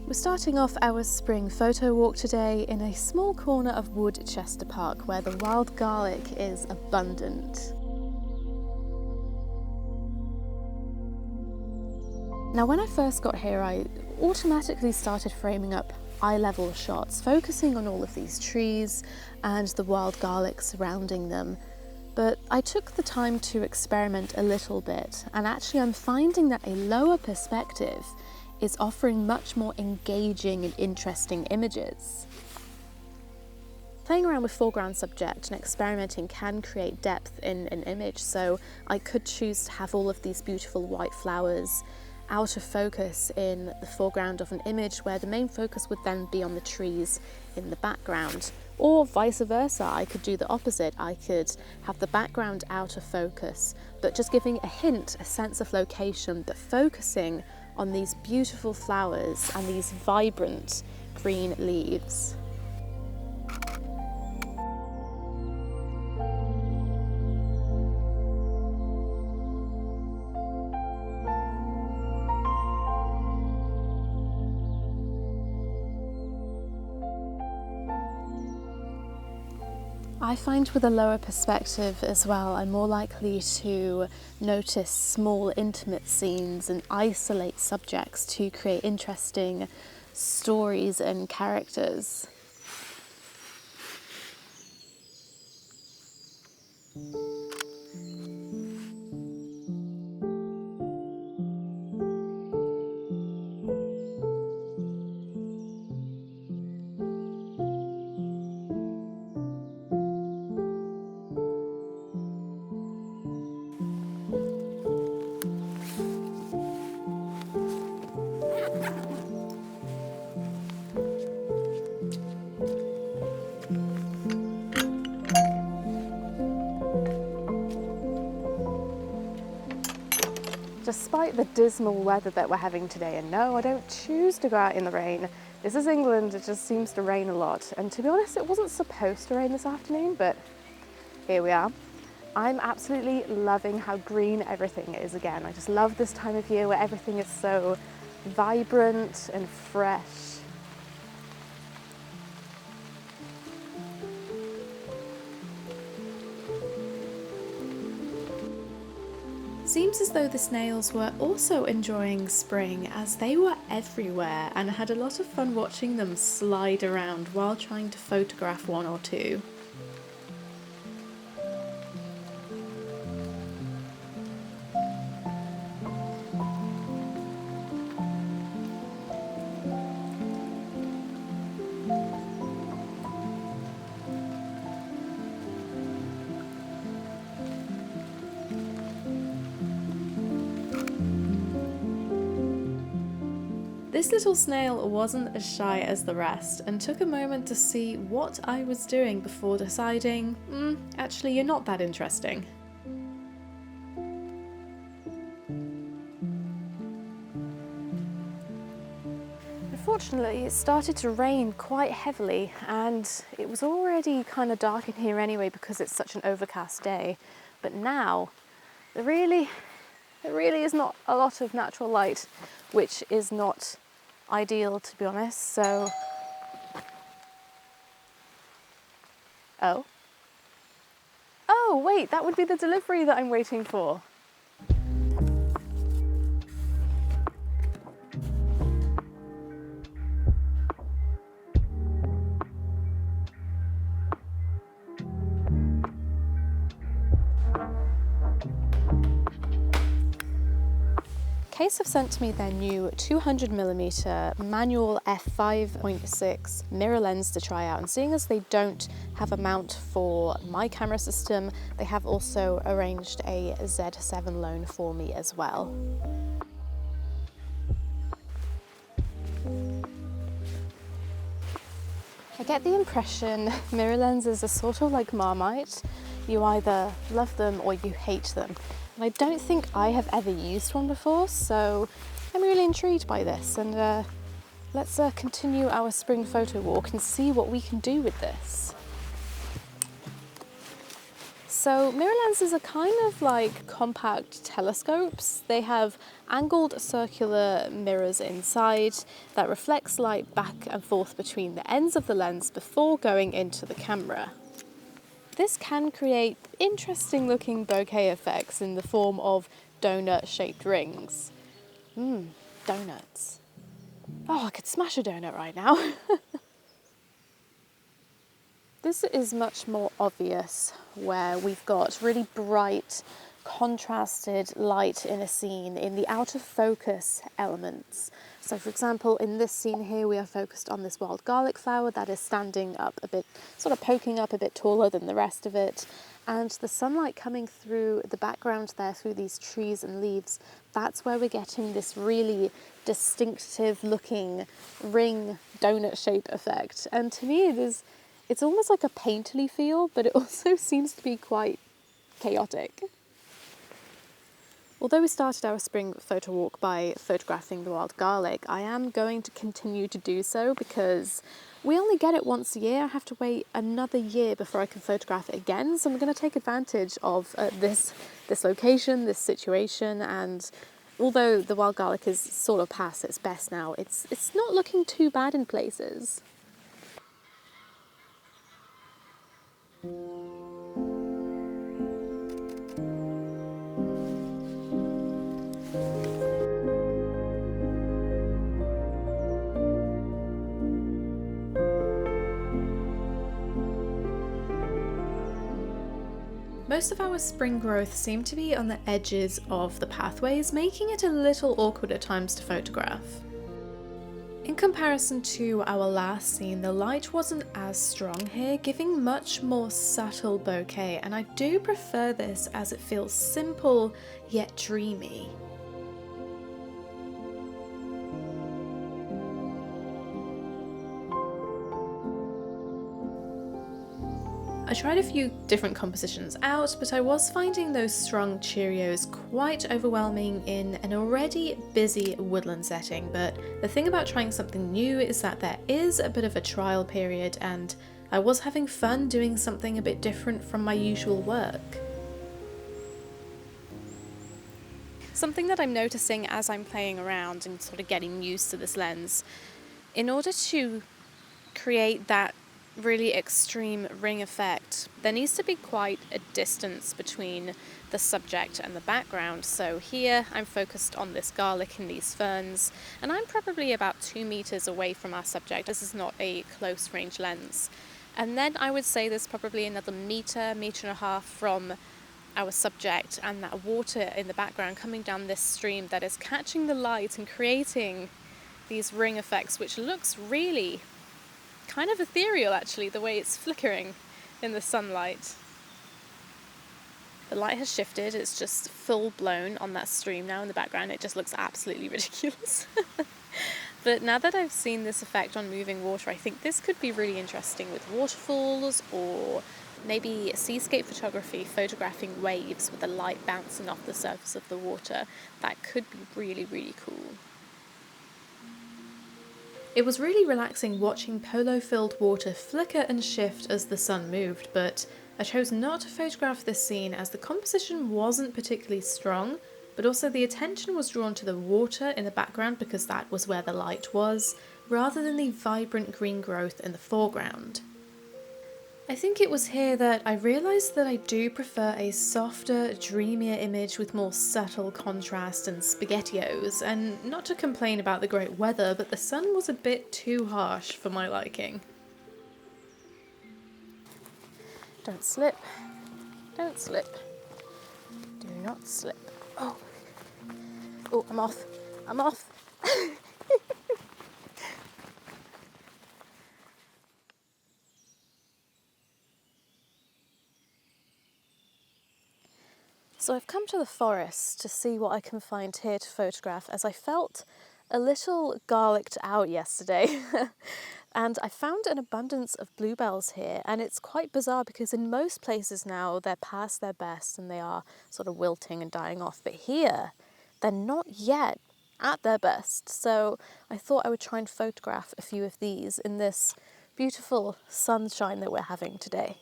We're starting off our spring photo walk today in a small corner of Woodchester Park where the wild garlic is abundant. Now when I first got here, I automatically started framing up eye-level shots, focusing on all of these trees and the wild garlic surrounding them. But I took the time to experiment a little bit, and actually I'm finding that a lower perspective is offering much more engaging and interesting images. Playing around with foreground subject and experimenting can create depth in an image, so I could choose to have all of these beautiful white flowers out of focus in the foreground of an image where the main focus would then be on the trees in the background. Or vice versa, I could do the opposite. I could have the background out of focus, but just giving a hint, a sense of location, but focusing on these beautiful flowers and these vibrant green leaves. I find with a lower perspective as well, I'm more likely to notice small intimate scenes and isolate subjects to create interesting stories and characters. Despite the dismal weather that we're having today, and no, I don't choose to go out in the rain. This is England, it just seems to rain a lot. And to be honest, it wasn't supposed to rain this afternoon, but here we are. I'm absolutely loving how green everything is again. I just love this time of year where everything is so vibrant and fresh. Seems as though the snails were also enjoying spring, as they were everywhere, and I had a lot of fun watching them slide around while trying to photograph one or two. This little snail wasn't as shy as the rest and took a moment to see what I was doing before deciding, actually you're not that interesting. Unfortunately, it started to rain quite heavily, and it was already kind of dark in here anyway because it's such an overcast day. But now, there really is not a lot of natural light, which is not ideal, to be honest. So, oh wait, that would be the delivery that I'm waiting for. Kase have sent me their new 200mm manual f5.6 mirror lens to try out, and seeing as they don't have a mount for my camera system, they have also arranged a Z7 loan for me as well. I get the impression mirror lenses are sort of like Marmite. You either love them or you hate them. And I don't think I have ever used one before, so I'm really intrigued by this. And let's continue our spring photo walk and see what we can do with this. So mirror lenses are kind of like compact telescopes. They have angled circular mirrors inside that reflects light back and forth between the ends of the lens before going into the camera. This can create interesting looking bokeh effects in the form of donut-shaped rings. Donuts. Oh, I could smash a donut right now. This is much more obvious where we've got really bright, contrasted light in a scene in the out of focus elements. So for example, in this scene here, we are focused on this wild garlic flower that is standing up a bit, sort of poking up a bit taller than the rest of it. And the sunlight coming through the background there, through these trees and leaves, that's where we're getting this really distinctive looking ring donut shape effect. And to me, it's almost like a painterly feel, but it also seems to be quite chaotic. Although we started our spring photo walk by photographing the wild garlic, I am going to continue to do so because we only get it once a year. I have to wait another year before I can photograph it again. So I'm going to take advantage of this location, this situation, and although the wild garlic is sort of past its best now, it's not looking too bad in places. Most of our spring growth seemed to be on the edges of the pathways, making it a little awkward at times to photograph. In comparison to our last scene, the light wasn't as strong here, giving much more subtle bokeh, and I do prefer this as it feels simple yet dreamy. I tried a few different compositions out, but I was finding those strong Cheerios quite overwhelming in an already busy woodland setting. But the thing about trying something new is that there is a bit of a trial period, and I was having fun doing something a bit different from my usual work. Something that I'm noticing as I'm playing around and sort of getting used to this lens, in order to create that really extreme ring effect, there needs to be quite a distance between the subject and the background. So here I'm focused on this garlic and these ferns, and I'm probably about 2 meters away from our subject. This is not a close range lens. And then I would say there's probably another meter and a half from our subject and that water in the background coming down this stream that is catching the light and creating these ring effects, which looks really kind of ethereal actually, the way it's flickering in the sunlight. The light has shifted, it's just full blown on that stream now in the background. It just looks absolutely ridiculous. But now that I've seen this effect on moving water, I think this could be really interesting with waterfalls, or maybe seascape photography, photographing waves with the light bouncing off the surface of the water. That could be really, really cool. It was really relaxing watching polo-filled water flicker and shift as the sun moved, but I chose not to photograph this scene as the composition wasn't particularly strong, but also the attention was drawn to the water in the background because that was where the light was, rather than the vibrant green growth in the foreground. I think it was here that I realised that I do prefer a softer, dreamier image with more subtle contrast and spaghettios, and not to complain about the great weather, but the sun was a bit too harsh for my liking. Don't slip. Don't slip. Do not slip. Oh. Oh, I'm off. I'm off. So I've come to the forest to see what I can find here to photograph, as I felt a little garlicked out yesterday. And I found an abundance of bluebells here, and it's quite bizarre because in most places now they're past their best and they are sort of wilting and dying off, but here they're not yet at their best. So I thought I would try and photograph a few of these in this beautiful sunshine that we're having today.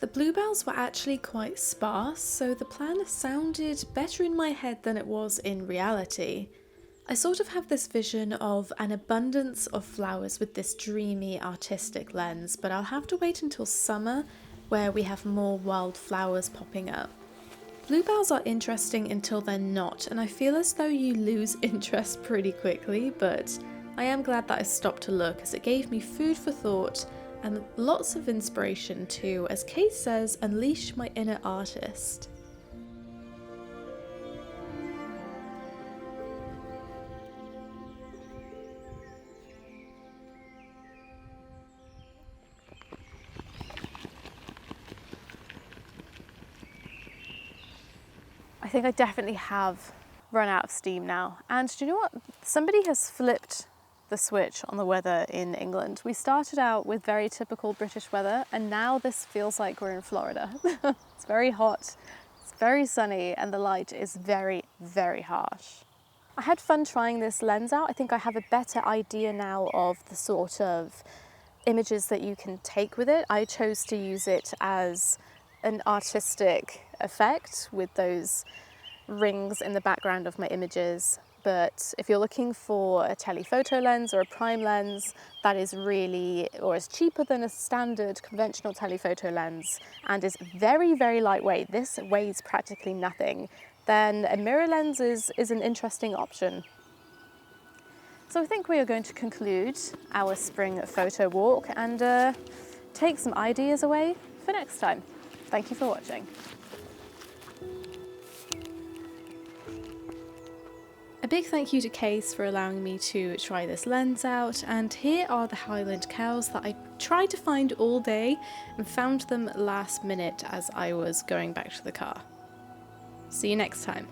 The bluebells were actually quite sparse, so the plan sounded better in my head than it was in reality. I sort of have this vision of an abundance of flowers with this dreamy artistic lens, but I'll have to wait until summer where we have more wild flowers popping up. Bluebells are interesting until they're not, and I feel as though you lose interest pretty quickly, but I am glad that I stopped to look as it gave me food for thought and lots of inspiration to, as Kase says, unleash my inner artist. I think I definitely have run out of steam now. And do you know what? Somebody has flipped the switch on the weather in England. We started out with very typical British weather, and now this feels like we're in Florida. It's very hot, it's very sunny, and the light is very, very harsh. I had fun trying this lens out. I think I have a better idea now of the sort of images that you can take with it. I chose to use it as an artistic effect with those rings in the background of my images. But if you're looking for a telephoto lens or a prime lens that is really, or is cheaper than a standard conventional telephoto lens and is very, very lightweight, this weighs practically nothing, then a mirror lens is an interesting option. So I think we are going to conclude our spring photo walk and take some ideas away for next time. Thank you for watching. A big thank you to Kase for allowing me to try this lens out, and here are the Highland cows that I tried to find all day and found them last minute as I was going back to the car. See you next time.